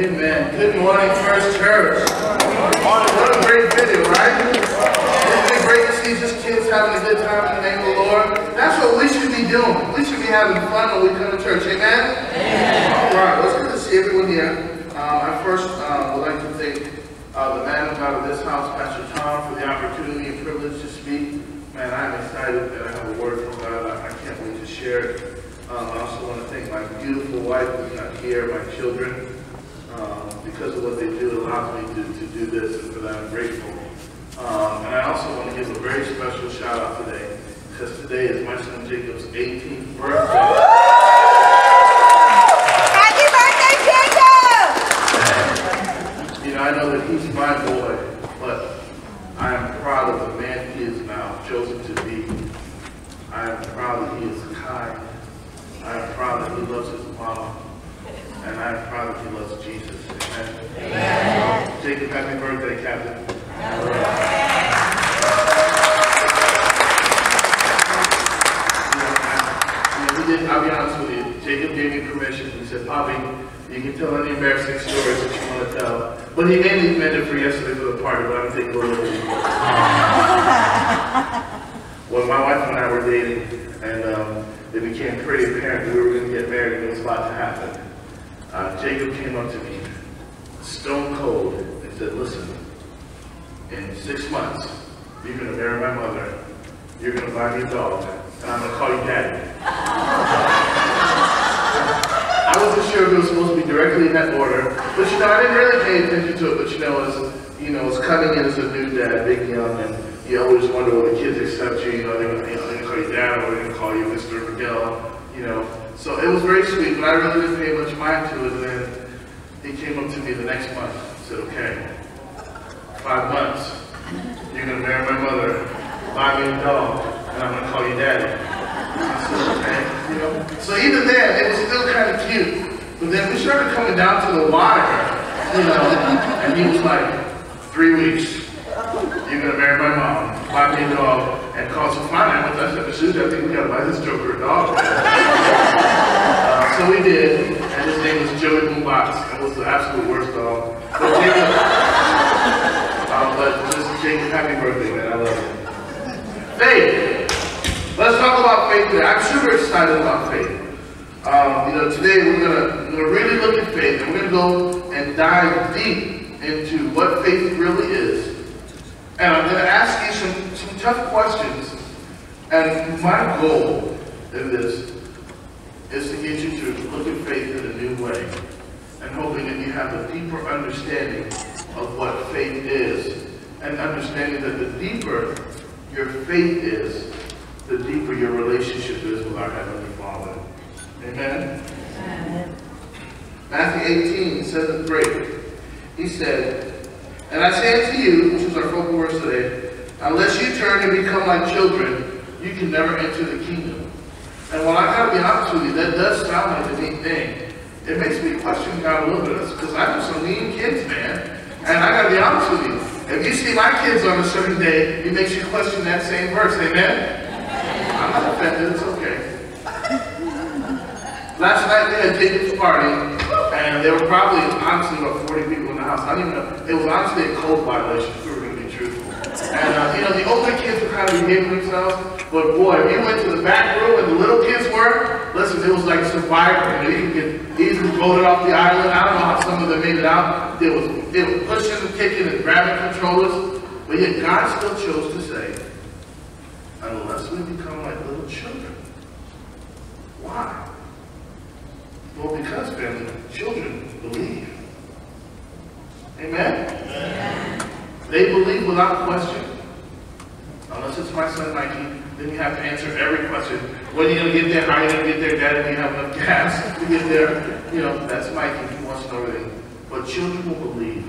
Amen. Good morning, First Church. What a great video, right? Isn't it great to see just kids having a good time in the name of the Lord? That's what we should be doing. We should be having fun when we come to church. Amen? Amen. All right, well, it's good to see everyone here. I first would like to thank the man of God of this house, Pastor Tom, for the opportunity and privilege to speak. Man, I'm excited that I have a word from God. I can't wait to share it. I also want to thank my beautiful wife who's not here, my children. Because of what they do, it allows me to do this, and for that I'm grateful. And I also want to give a very special shout out today, because today is my son Jacob's 18th birthday. Happy birthday, Jacob! You know, I know that he's my boy, but I am proud of the man he is now chosen to be. I am proud that he is kind. I am proud that he loves his mama. And I am proud that he loves Jesus. Amen. Amen. Jacob, happy birthday, Captain. I'll be honest with you. Jacob gave me permission. He said, Poppy, you can tell any embarrassing stories that you want to tell. But he mainly meant it for yesterday for the party, but I'm taking a little bit. Well, my wife and I were dating, and it became pretty apparent that we were going to get married, and there was a lot to happen. Jacob came up to me, stone cold, and said, listen, in 6 months, you're going to marry my mother, you're going to buy me a dog, and I'm going to call you Daddy. I wasn't sure if it was supposed to be directly in that order, but you know, I didn't really pay attention to it, but as coming in as a new dad, big young, and you always wonder, will the kids accept you, they're going to call you Dad, or they're going to call you Mr. Miguel, So it was very sweet, but I really didn't pay much mind to it. And then he came up to me the next month and said, okay, 5 months, you're going to marry my mother, buy me a dog, and I'm going to call you Daddy. I said, okay, So even then, it was still kind of cute. But then we started coming down to the wire, and he was like, 3 weeks, you're going to marry my mom, buy me a dog, and cause some finance. I said, I think we got to buy this Joker a dog. So we did, and his name was Joey Boombox. It was the absolute worst dog. But Jacob, happy birthday, man. I love you. Faith. Let's talk about faith today. I'm super excited about faith. Today we're gonna really look at faith, and we're gonna go and dive deep into what faith really is. And I'm gonna ask you some tough questions. And my goal in this is to get you to look at faith in a new way, and hoping that you have a deeper understanding of what faith is, and understanding that the deeper your faith is, the deeper your relationship is with our Heavenly Father. Amen? Amen. Matthew 18 says it great. He said, and I say unto you, which is our focal verse today, unless you turn and become like children, you can never enter the kingdom. And while I gotta be honest with you, that does sound like a neat thing. It makes me question God a little bit, because I have some mean kids, man. And I gotta be honest with you. If you see my kids on a certain day, it makes you question that same verse, amen? I'm not offended, it's okay. Last night they had Jacob's party, and there were probably, honestly, about 40 people in the house. I don't even know. It was honestly a code violation, if we were going to be truthful. And, the older kids were kind of behaving themselves, but boy, if you went to the back room and the little kids were, listen, it was like Survivor. You could get easily voted off the island. I don't know how some of them made it out. They were pushing and kicking and grabbing controllers, but yet God still chose to say, unless we become like little children. Why? Well, because, family, children believe. Amen? Amen? They believe without question. Unless it's my son Mikey, then you have to answer every question. When are you going to get there? How are you going to get there? Dad, do you have enough gas to get there? That's Mikey. He wants to know everything. But children will believe.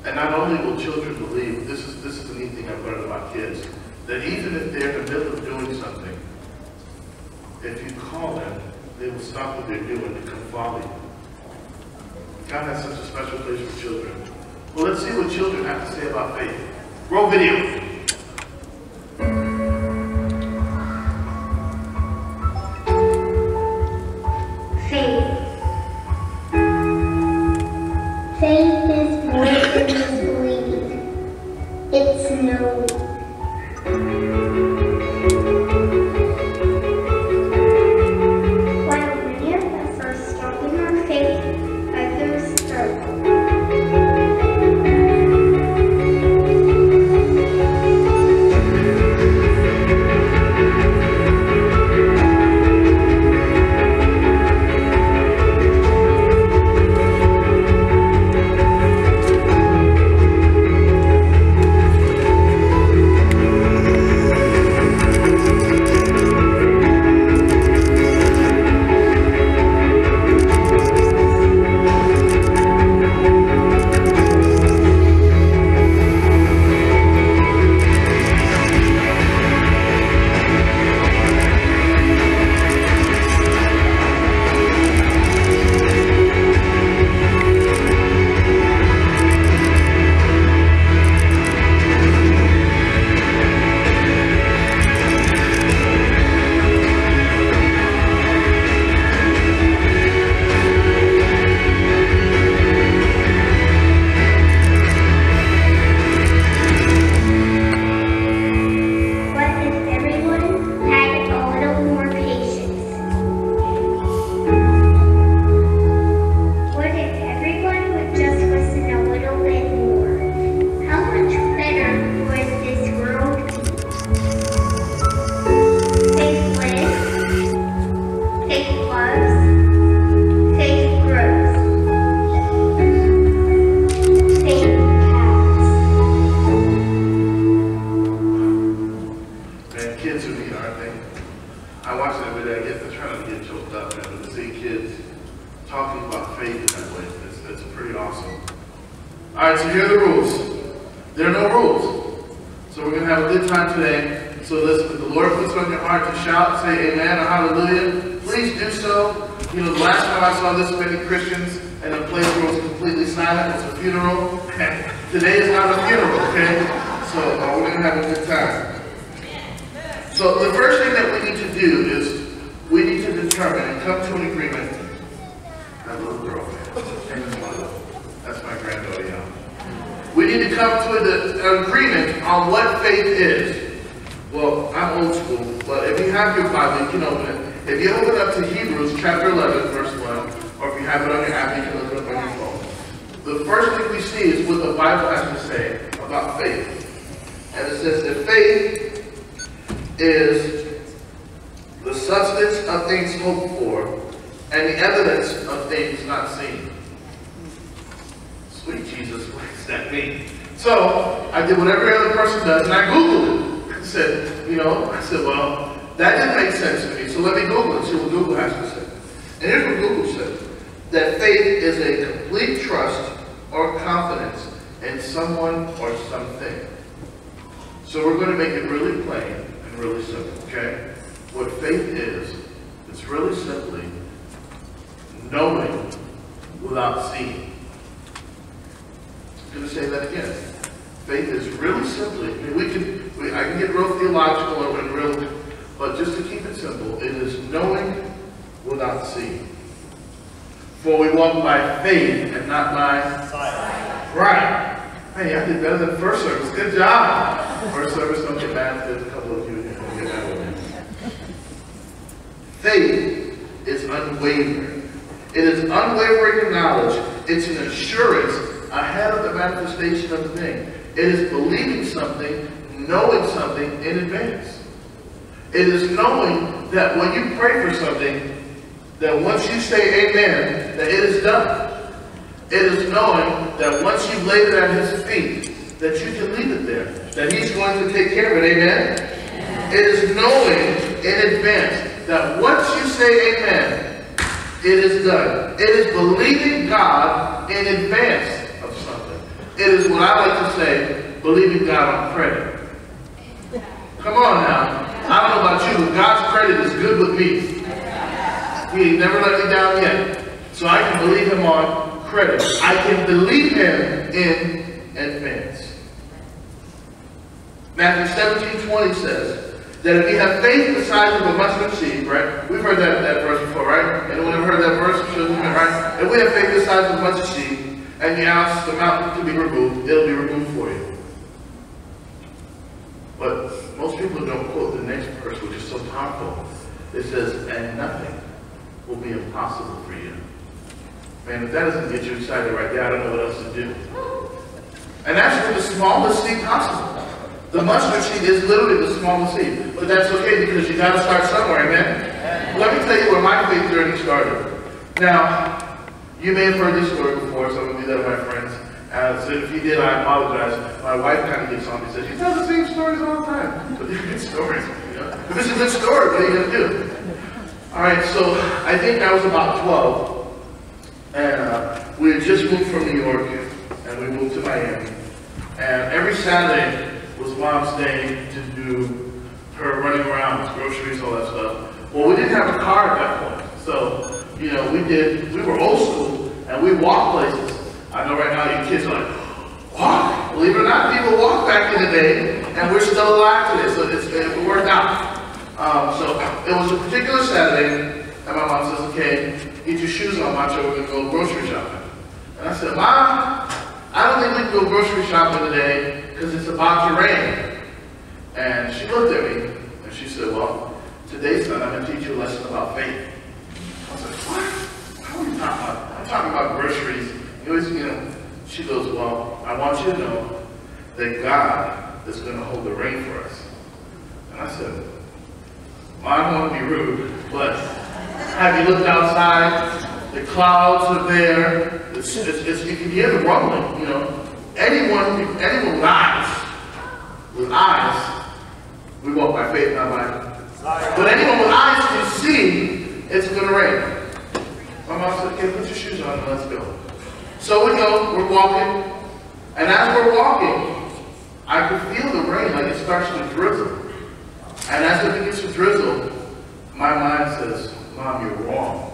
And not only will children believe, this is the neat thing I've learned about kids, that even if they're in the middle of doing something, if you call them, they will stop what they're doing to come follow you. God has such a special place for children. Well, let's see what children have to say about faith. Roll video. Faith. Faith is more than just believing. It's knowing. While many of us are stopping our faith, others struggle. Matthew 17:20 says that if you have faith the size of a mustard seed, right? We've heard that verse before, right? Anyone ever heard that verse? Right? If we have faith the size of a mustard seed, and you ask the mountain to be removed, it'll be removed for you. But most people don't quote the next verse, which is so powerful. It says, and nothing will be impossible for you. Man, if that doesn't get you excited right there, I don't know what else to do. And that's for the smallest seed possible. The mustard seed is literally the smallest seed. But that's okay because you got to start somewhere, amen? Let me tell you where my faith journey started. Now, you may have heard this story before. Some of you that are my friends. So if you did, I apologize. My wife kind of gets on me and says, she tells the same stories all the time. But these are good stories. You know? If it's a good story, what are you going to do? All right, so I think I was about 12. And we had just moved from New York. And we moved to Miami. And every Saturday was Mom's day to do her running around with groceries, all that stuff. Well, we didn't have a car at that point. So, you know, we were old school and we walked places. I know right now you kids are like, walk. Believe it or not, people walk back in the day and we're still alive today. So it worked out. So it was a particular Saturday and my mom says, okay, get your shoes on, Macho, we're going to go grocery shopping. And I said, Mom, I don't think we can go grocery shopping today because it's about to rain. And she looked at me and she said, well, today, son, I'm going to teach you a lesson about faith. I was like, what? How are you talking about? I'm talking about groceries. She goes, well, I want you to know that God is going to hold the rain for us. And I said, well, I don't want to be rude, but have you looked outside? The clouds are there. You can hear the rumbling, you know. Anyone with eyes, we walk by faith, not by sight. But anyone with eyes can see it's going to rain. My mom said, okay, put your shoes on and let's go. So we go, we're walking, and as we're walking, I can feel the rain like it starts to drizzle. And as it begins to drizzle, my mind says, Mom, you're wrong.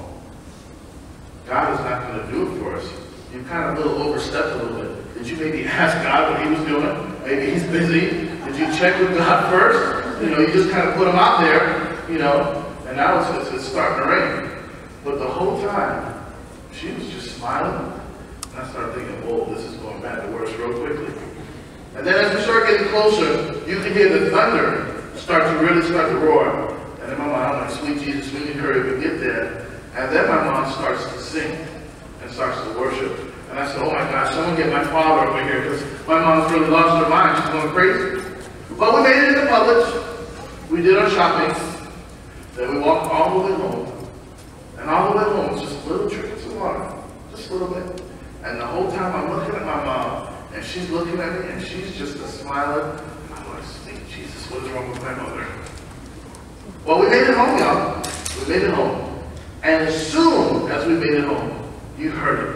God is not going to do it for us. You kind of overstepped a little bit. Did you maybe ask God what he was doing? Maybe he's busy. Did you check with God first? You know, you just kind of put him out there, you know, and now it's starting to rain. But the whole time, she was just smiling. And I started thinking, whoa, this is going bad to worse real quickly. And then as we start getting closer, you can hear the thunder start to roar. And in my mind, I'm like, sweet Jesus, we need to hurry up and get there. And then my mom starts to sing and starts to worship. And I said, oh my gosh, someone get my father over here because my mom's really lost her mind. She's going crazy. But we made it into Publix. We did our shopping. Then we walked all the way home. And all the way home was just little trickles of water. Just a little bit. And the whole time I'm looking at my mom. And she's looking at me and she's just smiling. I'm like, sweet Jesus, what is wrong with my mother? Well, we made it home, y'all. We made it home. And as soon as we made it home, you heard it.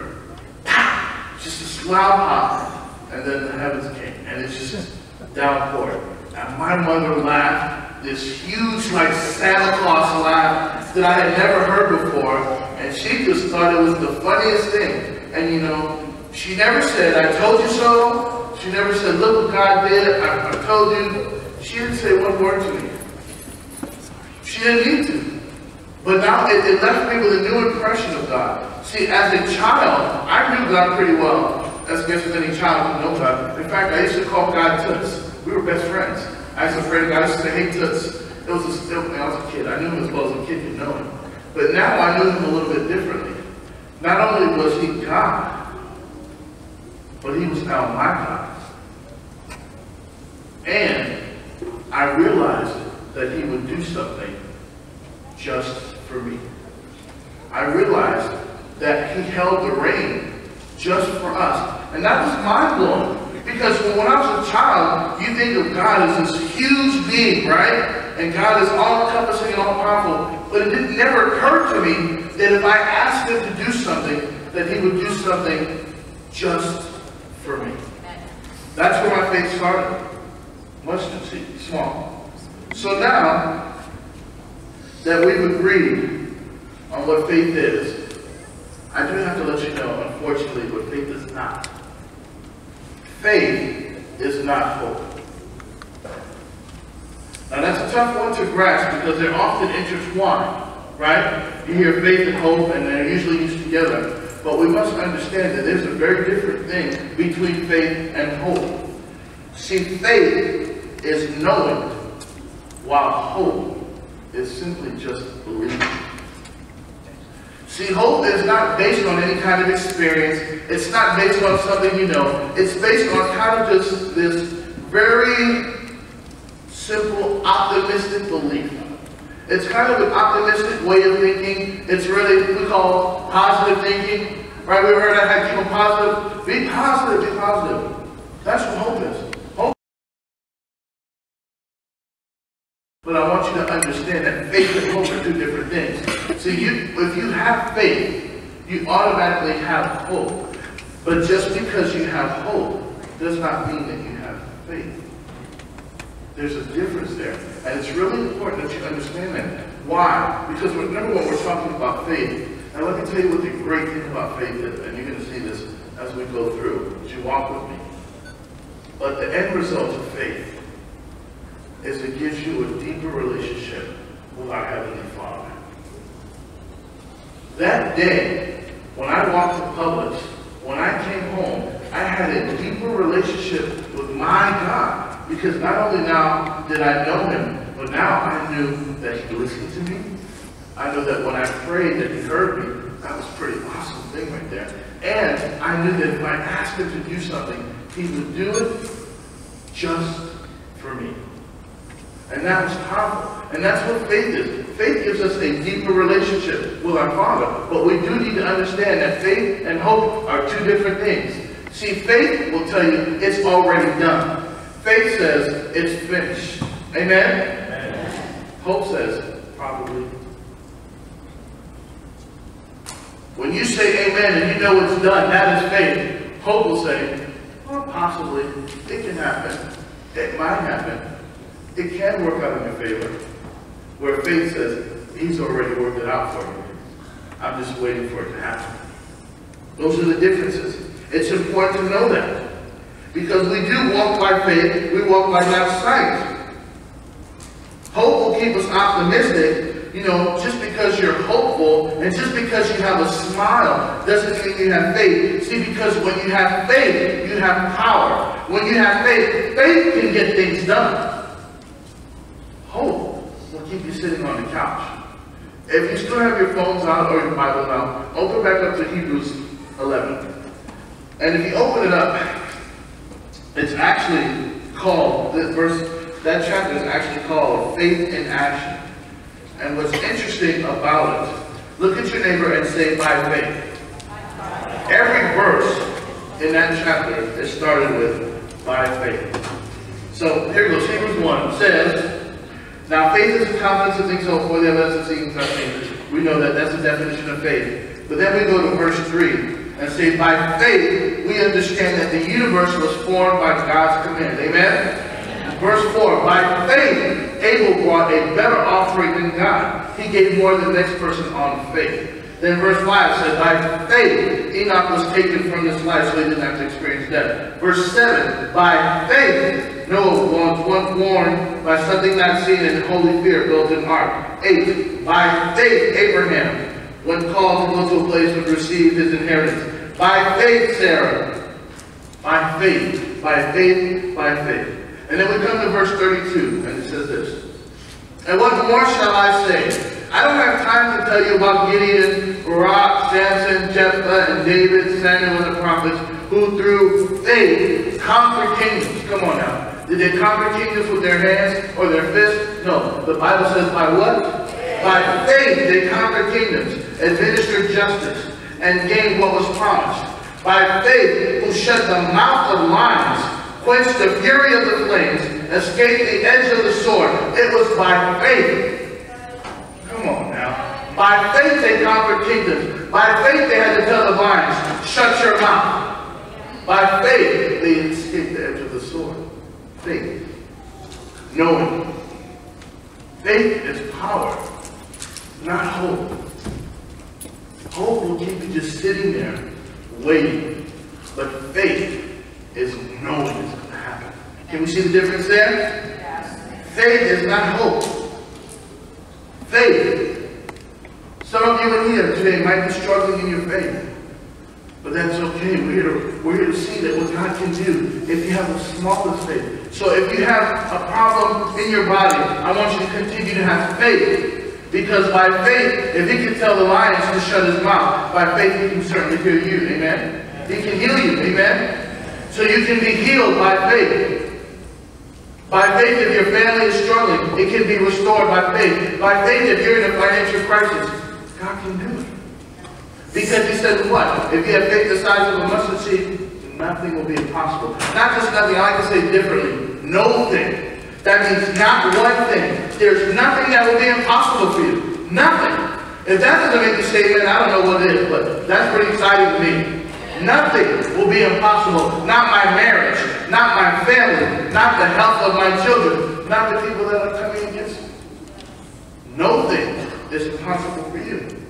Pow! Just a loud pop. And then the heavens came. And it's just downpoured. And my mother laughed, this huge, like Santa Claus laugh that I had never heard before. And she just thought it was the funniest thing. And you know, she never said, I told you so. She never said, look what God did. I told you. She didn't say one word to me. She didn't need to. But now it left me with a new impression of God. See, as a child, I knew God pretty well. As guess as any child would know God. In fact, I used to call God Toots. We were best friends. I used to pray to God. I used to say, hey, Toots. When I was a kid. I knew him as well as a kid could know him. But now I knew him a little bit differently. Not only was he God, but he was now my God. And I realized that he would do something just for me. I realized that he held the rein just for us. And that was mind-blowing. Because when I was a child, you think of God as this huge being, right? And God is all-encompassing and all-powerful. But it never occurred to me that if I asked him to do something, that he would do something just for me. That's where my faith started. Mustard seed, small. So now that we've agreed on what faith is, I do have to let you know, unfortunately, what faith is not. Faith is not hope. Now that's a tough one to grasp because they're often intertwined, right? You hear faith and hope and they're usually used together. But we must understand that there's a very different thing between faith and hope. See, faith is knowing, while hope is simply just believing. See, hope is not based on any kind of experience. It's not based on something you know. It's based on kind of just this very simple, optimistic belief. It's kind of an optimistic way of thinking. It's really what we call positive thinking. Right? We heard that keep a positive. Be positive, be positive. That's what hope is. Hope. But I want you to understand that faith and hope are two different things. See, if you have faith, you automatically have hope. But just because you have hope does not mean that you have faith. There's a difference there. And it's really important that you understand that. Why? Because number one, we're talking about faith. And let me tell you what the great thing about faith is, and you're going to see this as we go through, as you walk with me. But the end result of faith is it gives you a deeper relationship with our Heavenly Father. That day, when I walked to Publix, when I came home, I had a deeper relationship with my God. Because not only now did I know Him, but now I knew that He listened to me. I know that when I prayed that He heard me. That was a pretty awesome thing right there. And I knew that if I asked Him to do something, He would do it just for me. And that was powerful. And that's what faith is. Faith gives us a deeper relationship with our Father. But we do need to understand that faith and hope are two different things. See, faith will tell you it's already done. Faith says it's finished. Amen? Amen. Hope says probably. When you say amen and you know it's done, that is faith. Hope will say, well, possibly. It can happen. It might happen. It can work out in your favor. Where faith says, He's already worked it out for you. I'm just waiting for it to happen. Those are the differences. It's important to know that. Because we do walk by faith, we walk by God's sight. Hope will keep us optimistic. You know, just because you're hopeful and just because you have a smile doesn't mean you have faith. See, because when you have faith, you have power. When you have faith, faith can get things done. Hope will keep you sitting on the couch. If you still have your phones out or your Bible out, open back up to Hebrews 11. And if you open it up, it's actually called, that chapter is actually called Faith in Action. And what's interesting about it, look at your neighbor and say, by faith. Every verse in that chapter is started with, by faith. So here goes, Hebrews 1 says, now faith is the confidence of things hoped for, the evidence of things not seen. We know that that's the definition of faith. But then we go to verse 3. And say, by faith, we understand that the universe was formed by God's command. Amen? Verse 4, by faith, Abel brought a better offering than God. He gave more than the next person on faith. Then verse 5 says, by faith, Enoch was taken from this life so he didn't have to experience death. Verse 7, by faith, Noah was born by something not seen in holy fear, built an ark. 8, by faith, Abraham, when called to go to a place to receive his inheritance. By faith, Sarah. By faith, by faith, by faith. And then we come to verse 32, and it says this. And what more shall I say? I don't have time to tell you about Gideon, Barak, Samson, Jephthah, and David, Samuel, and the prophets, who through faith conquered kingdoms. Come on now. Did they conquer kingdoms with their hands or their fists? No. The Bible says by what? By faith they conquered kingdoms, administered justice, and gained what was promised. By faith, who shut the mouth of lions, quenched the fury of the flames, escaped the edge of the sword. It was by faith. Come on now. By faith they conquered kingdoms. By faith they had to tell the lions, shut your mouth. By faith they escaped the edge of the sword. Faith. Knowing. Faith is power, not hope. Hope will keep you just sitting there, waiting. But faith is knowing it's going to happen. Can we see the difference there? Yes. Faith is not hope. Faith. Some of you in here today might be struggling in your faith. But that's okay. We're here to see that what God can do if you have the smallest faith. So if you have a problem in your body, I want you to continue to have faith. Because by faith, if he can tell the lions to shut his mouth, by faith he can certainly heal you. Amen? He can heal you. Amen? So you can be healed by faith. By faith, if your family is struggling, it can be restored by faith. By faith, if you're in a financial crisis, God can do it. Because he said what? If you have faith the size of a mustard seed, nothing will be impossible. Not just nothing, I like to say differently. No thing. That means not one thing. There's nothing that will be impossible for you. Nothing. If that doesn't make you say amen, I don't know what it is, but that's pretty exciting to me. Nothing will be impossible. Not my marriage, not my family, not the health of my children, not the people that are coming against me. No thing is impossible for you.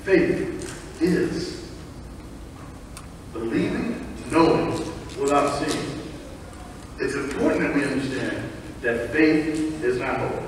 Faith is believing, knowing, without seeing. It's important that we understand that faith is not hope.